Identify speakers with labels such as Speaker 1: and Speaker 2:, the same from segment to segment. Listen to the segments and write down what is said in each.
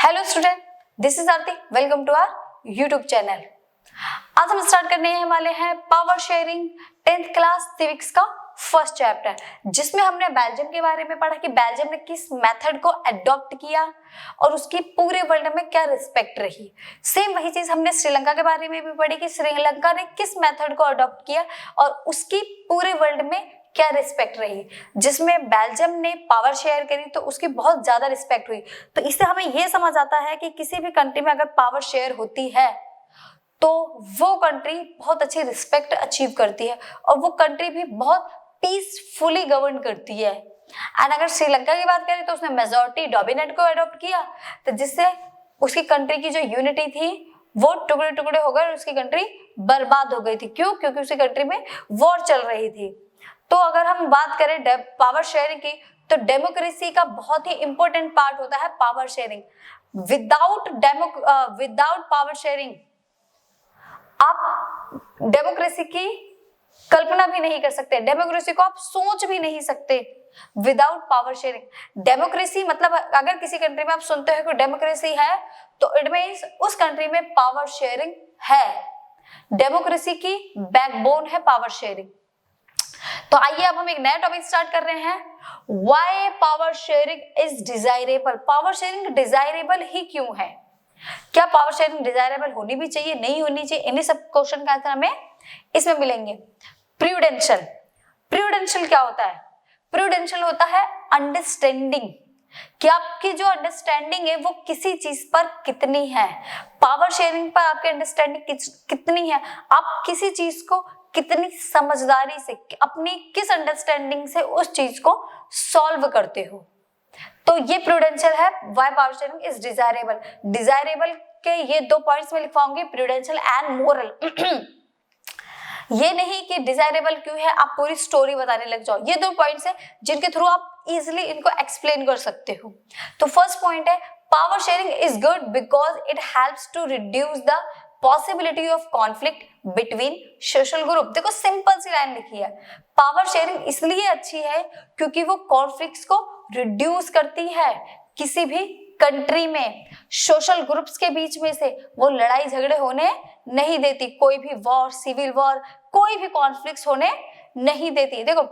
Speaker 1: Hello student, this is Aarti. Welcome to our YouTube channel. आज हम start करने वाले हैं power sharing 10th class civics का फर्स्ट चैप्टर, जिसमें हमने बेल्जियम के बारे में पढ़ा कि बेल्जियम ने किस मेथड को अडॉप्ट किया और उसकी पूरे वर्ल्ड में क्या रिस्पेक्ट रही। सेम वही चीज हमने श्रीलंका के बारे में भी पढ़ी कि श्रीलंका ने किस मेथड को अडॉप्ट किया और उसकी पूरे वर्ल्ड में क्या रिस्पेक्ट रही। जिसमें बेल्जियम ने पावर शेयर करी तो उसकी बहुत ज्यादा रिस्पेक्ट हुई। तो इससे हमें यह समझ आता है कि किसी भी कंट्री में अगर पावर शेयर होती है तो वो कंट्री बहुत अच्छी रिस्पेक्ट अचीव करती है और वो कंट्री भी बहुत पीसफुली गवर्न करती है। एंड अगर श्रीलंका की बात करें तो उसने मेजॉरिटी डोमिनेट को अडॉप्ट किया, तो जिससे उसकी कंट्री की जो यूनिटी थी वो टुकड़े टुकड़े हो गए और उसकी कंट्री बर्बाद हो गई थी। क्यों? क्योंकि उसकी कंट्री में वॉर चल रही थी। तो अगर हम बात करें पावर शेयरिंग की, तो डेमोक्रेसी का बहुत ही इंपॉर्टेंट पार्ट होता है power sharing. Without power sharing आप डेमोक्रेसी की कल्पना भी नहीं कर सकते, डेमोक्रेसी को आप सोच भी नहीं सकते विदाउट पावर शेयरिंग। डेमोक्रेसी मतलब अगर किसी कंट्री में आप सुनते हो कि डेमोक्रेसी है तो इट मींस उस कंट्री में पावर शेयरिंग है। डेमोक्रेसी की बैकबोन है पावर शेयरिंग। तो आइए अब हम एक नया टॉपिक स्टार्ट कर रहे हैं। Why power sharing is desirable? Power sharing desirable ही क्यों है? क्या पावर शेयरिंग डिजायरेबल होनी भी चाहिए, नहीं होनी चाहिए? इन्हीं सब क्वेश्चन का आंसर हमें इसमें मिलेंगे। प्रूडेंशियल, प्रूडेंशियल क्या होता है? प्रूडेंशियल होता है अंडरस्टैंडिंग, कि आपकी जो अंडरस्टैंडिंग है वो किसी चीज पर कितनी है। पावर शेयरिंग पर आपकी अंडरस्टैंडिंग कितनी है, आप किसी चीज को कितनी समझदारी से, अपनी किस अंडरस्टैंडिंग से उस चीज को सॉल्व करते हो। तो ये प्रूडेंशियल है। Why power sharing is desirable. Desirable के ये दो पॉइंट्स में लिखवाऊंगी, प्रूडेंशियल एंड मोरल। ये नहीं कि डिजायरेबल क्यों है आप पूरी स्टोरी बताने लग जाओ। ये दो पॉइंट्स है जिनके थ्रू आप इजिली इनको एक्सप्लेन कर सकते हो। तो फर्स्ट पॉइंट है power sharing is good because it helps to reduce the possibility of conflict between social group. देखो सिंपल सी लाइन लिखी है, पावर शेयरिंग इसलिए अच्छी है क्योंकि वो कॉन्फ्लिक्ट्स को रिड्यूस करती है। किसी भी कंट्री में सोशल ग्रुप्स के बीच में से वो लड़ाई झगड़े होने नहीं देती, कोई भी वॉर, सिविल वॉर, कोई भी कॉन्फ्लिक्ट्स होने नहीं देती। देखो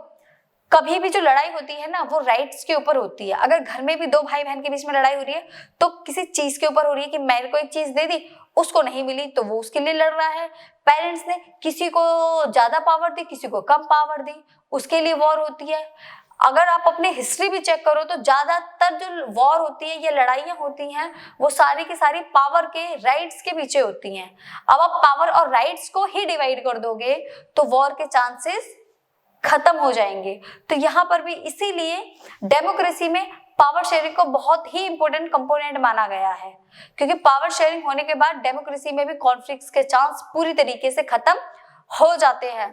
Speaker 1: कभी भी जो लड़ाई होती है ना वो राइट्स के ऊपर होती है। अगर घर में भी दो भाई बहन के बीच में लड़ाई हो रही है तो किसी चीज के ऊपर हो रही है कि मेरे को एक चीज दे दी, उसको नहीं मिली तो वो उसके लिए लड़ रहा है। पेरेंट्स ने किसी को ज्यादा पावर दी, किसी को कम पावर दी, उसके लिए वॉर होती है। अगर आप अपनी हिस्ट्री भी चेक करो तो ज्यादातर जो वॉर होती है या लड़ाइयां होती हैं वो सारी की सारी पावर के राइट्स के पीछे होती हैं। अब आप पावर और राइट्स को ही डिवाइड कर दोगे तो वॉर के चांसेस खत्म हो जाएंगे। तो यहाँ पर भी इसीलिए डेमोक्रेसी में पावर शेयरिंग को बहुत ही इंपॉर्टेंट कंपोनेंट माना गया है, क्योंकि पावर शेयरिंग होने के बाद डेमोक्रेसी में भी कॉन्फ्लिक्ट्स के चांस पूरी तरीके से खत्म हो जाते हैं।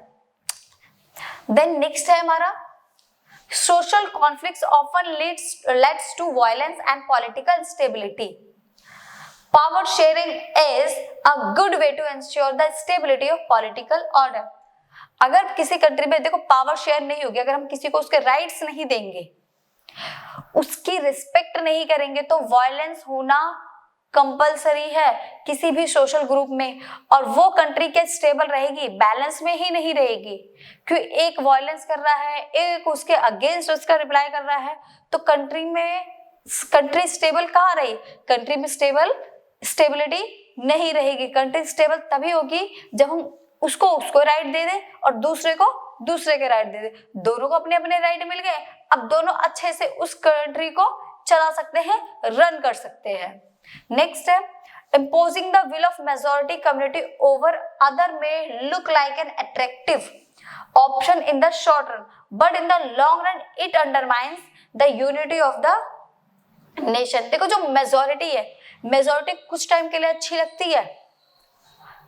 Speaker 1: देन नेक्स्ट है हमारा social conflicts often leads to violence and political stability. Power sharing is a good way to ensure the stability of political order. अगर किसी कंट्री में देखो पावर शेयर नहीं होगी, अगर हम किसी को उसके राइट्स नहीं देंगे, उसकी रिस्पेक्ट नहीं करेंगे तो वायलेंस होना कंपलसरी है किसी भी सोशल ग्रुप में, और वो कंट्री क्या स्टेबल रहेगी? बैलेंस में ही नहीं रहेगी। क्यों? एक वायलेंस कर रहा है, एक उसके अगेंस्ट उसका रिप्लाई कर रहा है, तो कंट्री स्टेबल कहाँ रही? कंट्री में स्टेबिलिटी नहीं रहेगी। कंट्री स्टेबल तभी होगी जब हम उसको राइट दे दे और दूसरे को दूसरे के राइट दे दे। दोनों को अपने अपने राइट मिल गए, अब दोनों अच्छे से उस कंट्री को चला सकते हैं, रन कर सकते हैं। नेक्स्ट है imposing the will of majority community over other may look like an attractive option in the short run, but in the long run it undermines the unity of the nation। देखो जो majority है, majority कुछ time के लिए अच्छी लगती है,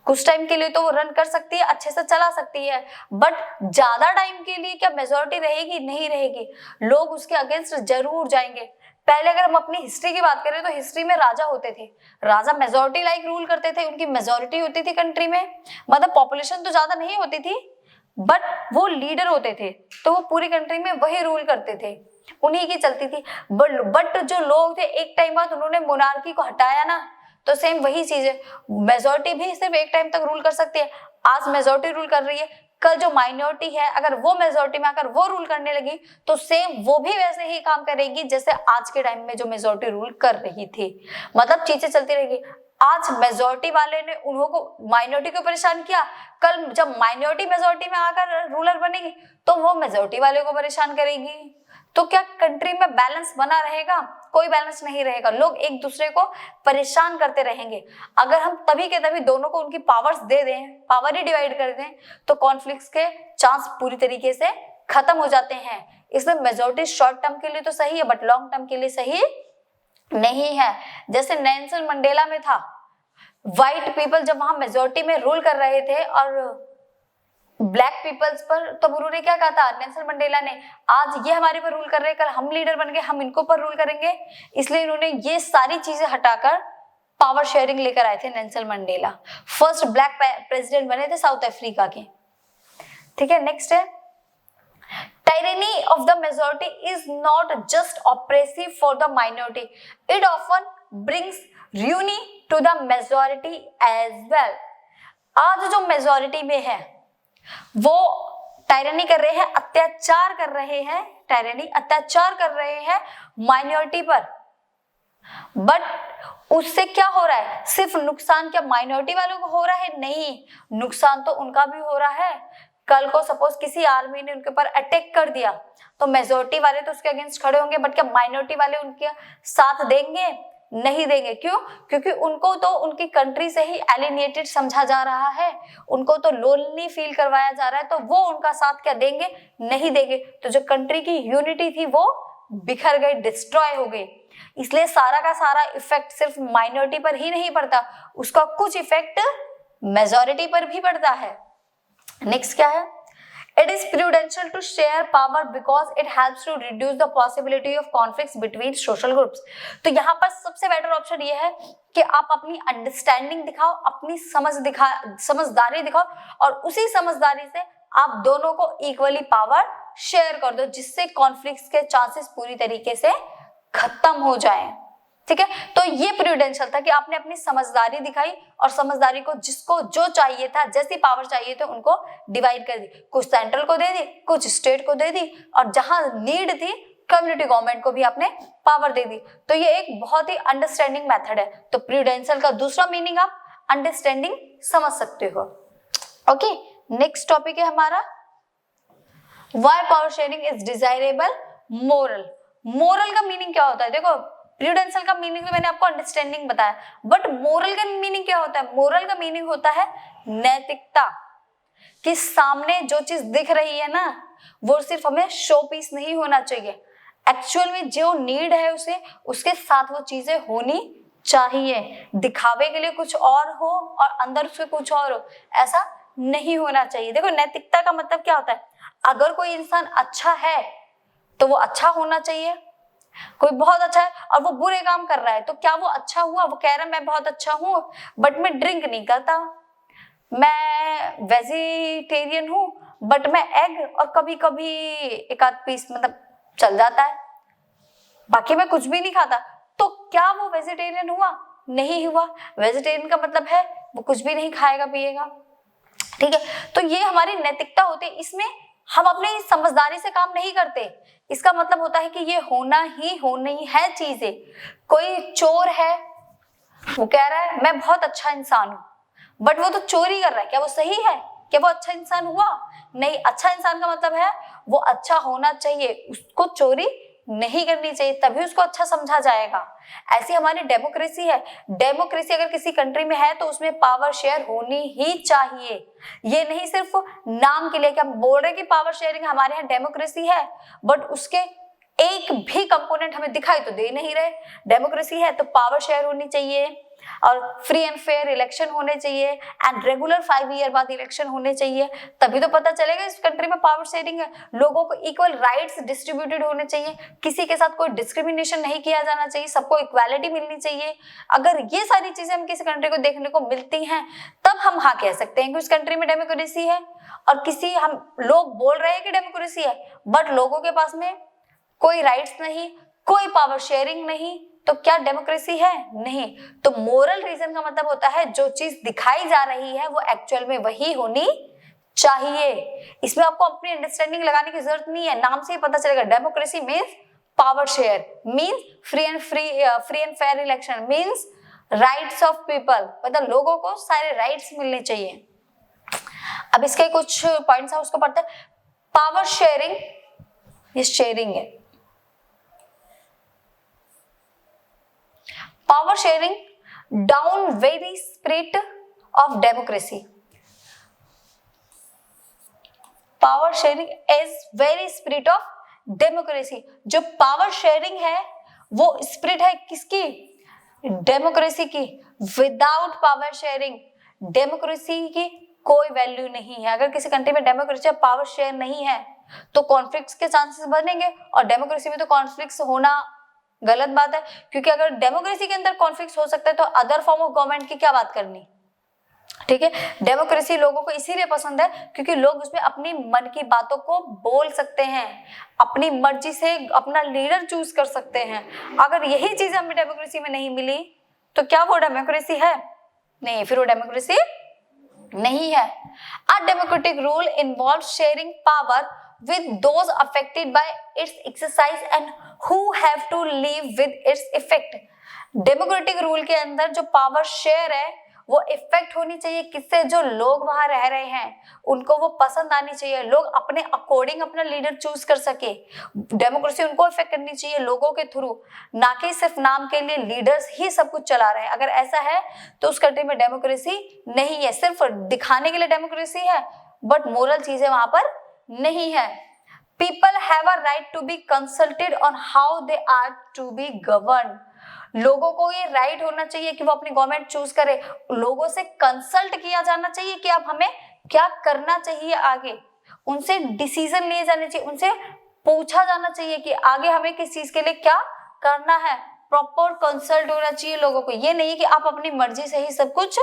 Speaker 1: कुछ टाइम के लिए तो वो रन कर सकती है, अच्छे से चला सकती है, बट ज्यादा टाइम के लिए क्या मेजोरिटी रहेगी? नहीं रहेगी। लोग उसके अगेंस्ट जरूर जाएंगे। पहले अगर हम अपनी हिस्ट्री की बात करें तो हिस्ट्री में राजा होते थे, राजा मेजोरिटी लाइक रूल करते थे, उनकी मेजोरिटी होती थी कंट्री में, मतलब पॉपुलेशन तो ज्यादा नहीं होती थी बट वो लीडर होते थे तो वो पूरी कंट्री में वही रूल करते थे। उन्हीं की चलती थी। बट जो लोग थे एक टाइम बाद उन्होंने मोनार्की को हटाया ना, तो सेम वही चीज है, मेजोरिटी भी सिर्फ एक टाइम तक रूल कर सकती है। आज मेजोरिटी रूल कर रही है, कल जो माइनॉरिटी है अगर वो मेजोरिटी में आकर वो रूल करने लगी तो सेम वो भी वैसे ही काम करेगी जैसे आज के टाइम में जो मेजोरिटी रूल कर रही थी। मतलब चीजें चलती रहेगी। आज मेजोरिटी वाले ने उन्होंने माइनॉरिटी को परेशान किया, कल जब माइनॉरिटी मेजोरिटी में आकर रूलर बनेगी तो वो मेजोरिटी वाले को परेशान करेगी। तो क्या कंट्री में बैलेंस बना रहेगा? कोई बैलेंस नहीं रहेगा, लोग एक दूसरे को परेशान करते रहेंगे। अगर हम तभी के तभी दोनों को उनकी पावर्स दे दें, पावर ही डिवाइड कर दें, तो कॉन्फ्लिक्ट्स के चांस पूरी तरीके से खत्म हो जाते हैं। इसलिए मेजोरिटी शॉर्ट टर्म के लिए तो सही है बट लॉन्ग टर्म के लिए सही नहीं है। जैसे नेल्सन मंडेला में था, व्हाइट पीपल जब वहां मेजोरिटी में रूल कर रहे थे और ब्लैक पीपल्स पर, तब उन्होंने क्या कहा था नेल्सन मंडेला ने, आज ये हमारे पर रूल कर रहे हैं, कल हम लीडर बन गए, हम इनको पर रूल करेंगे। इसलिए इन्होंने ये सारी चीजें हटाकर पावर शेयरिंग लेकर आए थे Nelson Mandela. First black president बने थे साउथ अफ्रीका के। ठीक है, नेक्स्ट है, tyranny of the majority is not just oppressive for the minority, it often brings ruin to the majority as well। आज जो मेजोरिटी में है वो टायरनी कर रहे हैं, अत्याचार कर रहे हैं, टायरनी अत्याचार कर रहे हैं माइनॉरिटी पर। बट उससे क्या हो रहा है? सिर्फ नुकसान क्या माइनॉरिटी वालों को हो रहा है? नहीं, नुकसान तो उनका भी हो रहा है। कल को सपोज किसी आर्मी ने उनके ऊपर अटैक कर दिया तो मेजोरिटी वाले तो उसके अगेंस्ट खड़े होंगे, बट क्या माइनॉरिटी वाले उनके साथ देंगे? नहीं देंगे। क्यों? क्योंकि उनको तो उनकी कंट्री से ही एलिनेटेड समझा जा रहा है, उनको तो लोनली फील करवाया जा रहा है, तो वो उनका साथ क्या देंगे? नहीं देंगे। तो जो कंट्री की यूनिटी थी वो बिखर गई, डिस्ट्रॉय हो गई। इसलिए सारा का सारा इफेक्ट सिर्फ माइनॉरिटी पर ही नहीं पड़ता, उसका कुछ इफेक्ट मेजोरिटी पर भी पड़ता है। नेक्स्ट क्या है? It is prudential to share power because it helps to reduce the possibility of conflicts between social groups। तो यहाँ पर सबसे बेटर ऑप्शन ये है कि आप अपनी अंडरस्टैंडिंग दिखाओ, अपनी समझदारी दिखाओ और उसी समझदारी से आप दोनों को इक्वली पावर शेयर कर दो, जिससे कॉन्फ्लिक्ट्स के चांसेस पूरी तरीके से खत्म हो जाए। ठीक है, तो ये प्रूडेंशियल था कि आपने अपनी समझदारी दिखाई और समझदारी को जिसको जो चाहिए था, जैसी पावर चाहिए थे, उनको डिवाइड कर दी। कुछ सेंट्रल को दे दी, कुछ स्टेट को दे दी, और जहां नीड थी कम्युनिटी गवर्नमेंट को भी आपने पावर दे दी। तो ये एक बहुत ही अंडरस्टैंडिंग मेथड है। तो प्रूडेंशियल का दूसरा मीनिंग आप अंडरस्टैंडिंग समझ सकते हो। ओके, नेक्स्ट टॉपिक है हमारा why power sharing is desirable. Moral. Moral का मीनिंग क्या होता है? देखो, प्रूडेंशियल का मीनिंग तो मैंने आपको अंडरस्टैंडिंग बताया, बट मोरल का मीनिंग क्या होता है? मोरल का मीनिंग होता है नैतिकता। कि सामने जो चीज दिख रही है ना, वो सिर्फ हमें शो पीस नहीं होना चाहिए, एक्चुअल में जो नीड है उसे, उसके साथ वो चीजें होनी चाहिए। दिखावे के लिए कुछ और हो और अंदर उसके कुछ और हो, ऐसा नहीं होना चाहिए। देखो, नैतिकता का मतलब क्या होता है? अगर कोई इंसान अच्छा है तो वो अच्छा होना चाहिए। कोई बहुत अच्छा है और वो बुरे काम कर रहा है, तो क्या वो अच्छा हुआ? वो कह रहा है मैं बहुत अच्छा हूं बट मैं ड्रिंक नहीं करता, मैं वेजिटेरियन हूं बट मैं एग और कभी कभी एक आध पीस मतलब चल जाता है, बाकी मैं कुछ भी नहीं खाता। तो क्या वो वेजिटेरियन हुआ? नहीं हुआ। वेजिटेरियन का मतलब है वो कुछ भी नहीं खाएगा पिएगा। ठीक है, तो ये हमारी नैतिकता होती है। इसमें हम अपनी समझदारी से काम नहीं करते। इसका मतलब होता है कि ये होना ही होनी है चीजें। कोई चोर है, वो कह रहा है मैं बहुत अच्छा इंसान हूं, बट वो तो चोरी कर रहा है, क्या वो सही है? क्या वो अच्छा इंसान हुआ? नहीं। अच्छा इंसान का मतलब है वो अच्छा होना चाहिए, उसको चोरी नहीं करनी चाहिए, तभी उसको अच्छा समझा जाएगा। ऐसी हमारी डेमोक्रेसी है। डेमोक्रेसी अगर किसी कंट्री में है तो उसमें पावर शेयर होनी ही चाहिए। ये नहीं सिर्फ नाम के लिए कि हम बोल रहे हैं कि पावर शेयरिंग हमारे यहाँ डेमोक्रेसी है, बट उसके एक भी कंपोनेंट हमें दिखाई तो दे नहीं रहे। डेमोक्रेसी है तो पावर शेयर होनी चाहिए और फ्री एंड फेयर इलेक्शन होने चाहिए एंड रेगुलर 5 ईयर बाद इलेक्शन होने चाहिए, तभी तो पता चलेगा इस कंट्री में पावर शेयरिंग है। लोगों को इक्वल राइट्स डिस्ट्रीब्यूटेड होने चाहिए, किसी के साथ कोई डिस्क्रिमिनेशन नहीं किया जाना चाहिए, सबको इक्वालिटी मिलनी चाहिए। अगर ये सारी चीजें हम किसी कंट्री को देखने को मिलती हैं तब हम हाँ कह सकते हैं कि उस कंट्री में डेमोक्रेसी है। और किसी हम लोग बोल रहे हैं कि डेमोक्रेसी है बट लोगों के पास में कोई राइट्स नहीं, कोई पावर शेयरिंग नहीं, तो क्या डेमोक्रेसी है? नहीं। तो मोरल रीजन का मतलब होता है जो चीज दिखाई जा रही है वो एक्चुअल में वही होनी चाहिए। इसमें आपको अपनी अंडरस्टैंडिंग लगाने की जरूरत नहीं है, नाम से ही पता चलेगा। Democracy means power share, means free and fair election, means rights of people, मतलब लोगों को सारे राइट्स मिलने चाहिए। अब इसके कुछ पॉइंट्स है उसको पढ़ते हैं। पावर शेयरिंग, ये शेयरिंग है। Power sharing down very spirit of democracy. Power sharing is very spirit of democracy. जो पावर शेयरिंग है वो स्पिरिट है किसकी? डेमोक्रेसी की। विदाउट पावर शेयरिंग डेमोक्रेसी की कोई वैल्यू नहीं है। अगर किसी कंट्री में डेमोक्रेसी पावर शेयर नहीं है तो कॉन्फ्लिक्ट्स के चांसेस बनेंगे, और डेमोक्रेसी में तो कॉन्फ्लिक्ट्स होना गलत बात है, क्योंकि अगर डेमोक्रेसी के अंदर कॉन्फ्लिक्ट्स हो सकता है तो अदर फॉर्म ऑफ गवर्नमेंट की क्या बात करनी। ठीक है, डेमोक्रेसी लोगों को इसीलिए पसंद है क्योंकि लोग उसमें अपनी मन की बातों को बोल सकते हैं, अपनी मर्जी से अपना लीडर चूज कर सकते हैं। अगर यही चीज हमें डेमोक्रेसी में नहीं मिली तो क्या वो डेमोक्रेसी है? नहीं, फिर वो डेमोक्रेसी नहीं है। A democratic rule involve sharing power with those affected by its exercise and who have to live with its effect। Democratic rule के अंदर जो पावर शेयर है वो इफेक्ट होनी चाहिए किससे? जो लोग वहां रह रहे हैं उनको वो पसंद आनी चाहिए, लोग अपने अकॉर्डिंग अपना लीडर चूज कर सके। डेमोक्रेसी उनको इफेक्ट करनी चाहिए लोगों के थ्रू, ना कि सिर्फ नाम के लिए लीडर्स ही सब कुछ चला रहे हैं। अगर ऐसा है तो उस कंट्री में डेमोक्रेसी नहीं है, सिर्फ दिखाने के लिए डेमोक्रेसी है बट मोरल चीजें वहां पर नहीं है। People have a right to be consulted on how they are to be govern. लोगों को ये राइट होना चाहिए कि वो अपनी गवर्नमेंट चूज करे, लोगों से कंसल्ट किया जाना चाहिए कि अब हमें क्या करना चाहिए आगे, उनसे डिसीजन लिए जाने चाहिए, उनसे पूछा जाना चाहिए कि आगे हमें किस चीज के लिए क्या करना है। प्रॉपर कंसल्ट होना चाहिए लोगों को, ये नहीं कि आप अपनी मर्जी से ही सब कुछ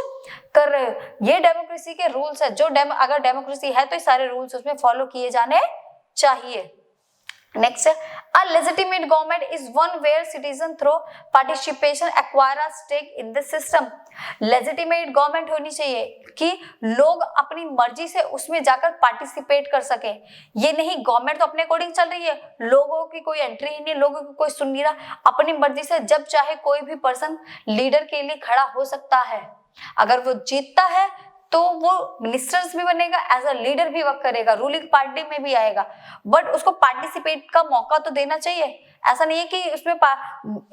Speaker 1: कर रहे हो। ये डेमोक्रेसी के रूल्स है, जो अगर डेमोक्रेसी है तो सारे रूल्स उसमें फॉलो किए जाने चाहिए। Next, a legitimate government is one where citizen through participation acquire a stake in the system। legitimate government होनी चाहिए कि लोग अपनी मर्जी से उसमें जाकर पार्टिसिपेट कर सके। ये नहीं गवर्नमेंट तो अपने अकॉर्डिंग चल रही है, लोगों की कोई एंट्री ही नहीं, लोगों की कोई सुन नहीं रहा, अपनी मर्जी से जब चाहे कोई भी पर्सन लीडर के लिए खड़ा हो सकता है। अगर वो जीतता है तो वो मिनिस्टर्स भी बनेगा, एज अ लीडर भी वर्क करेगा, रूलिंग पार्टी में भी आएगा, बट उसको पार्टिसिपेट का मौका तो देना चाहिए। ऐसा नहीं है कि उसमें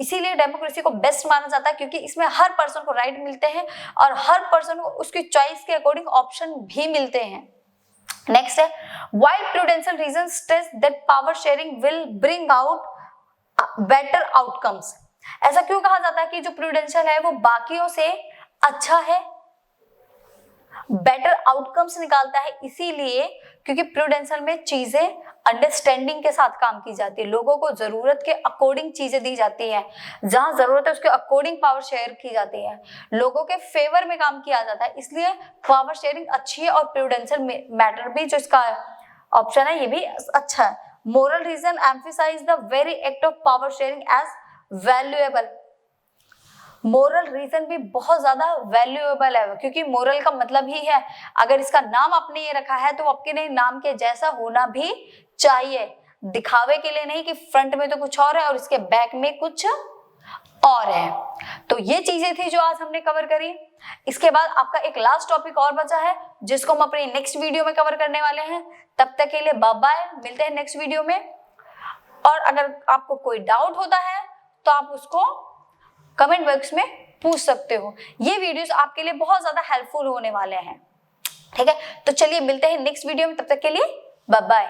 Speaker 1: इसीलिए डेमोक्रेसी को बेस्ट माना जाता है क्योंकि इसमें हर पर्सन को राइट मिलते हैं और हर पर्सन को उसकी चॉइस के अकॉर्डिंग ऑप्शन भी मिलते हैं। नेक्स्ट है, while prudential reason stress that power sharing will bring out better outcomes. ऐसा क्यों कहा जाता है कि जो प्रूडेंशियल है वो बाकियों से अच्छा है, बेटर आउटकम्स निकालता है? इसीलिए क्योंकि प्रूडेंशियल में चीजें अंडरस्टैंडिंग के साथ काम की जाती है, लोगों को जरूरत के अकॉर्डिंग चीजें दी जाती है, जहां जरूरत है उसके अकॉर्डिंग पावर शेयर की जाती है, लोगों के फेवर में काम किया जाता है, इसलिए पावर शेयरिंग अच्छी है। और प्रूडेंशियल मैटर भी जो इसका ऑप्शन है ये भी अच्छा है। Moral reason emphasise the very act of power sharing as valuable. Moral reason भी बहुत ज्यादा वैल्यूएबल है क्योंकि मोरल का मतलब ही है, अगर इसका नाम आपने ये रखा है तो आपके नाम के जैसा होना भी चाहिए, दिखावे के लिए नहीं कि फ्रंट में तो कुछ और है और इसके बैक में कुछ और है। तो ये चीजें थी जो आज हमने कवर करी। इसके बाद आपका एक लास्ट टॉपिक और बचा है जिसको हम अपनी नेक्स्ट वीडियो में कवर करने वाले हैं। तब तक के लिए बाय बाय, मिलते हैं नेक्स्ट वीडियो में। और अगर आपको कोई डाउट होता है तो आप उसको कमेंट बॉक्स में पूछ सकते हो। ये वीडियोस आपके लिए बहुत ज्यादा हेल्पफुल होने वाले हैं। ठीक है, तो चलिए मिलते हैं नेक्स्ट वीडियो में, तब तक के लिए बाय बाय।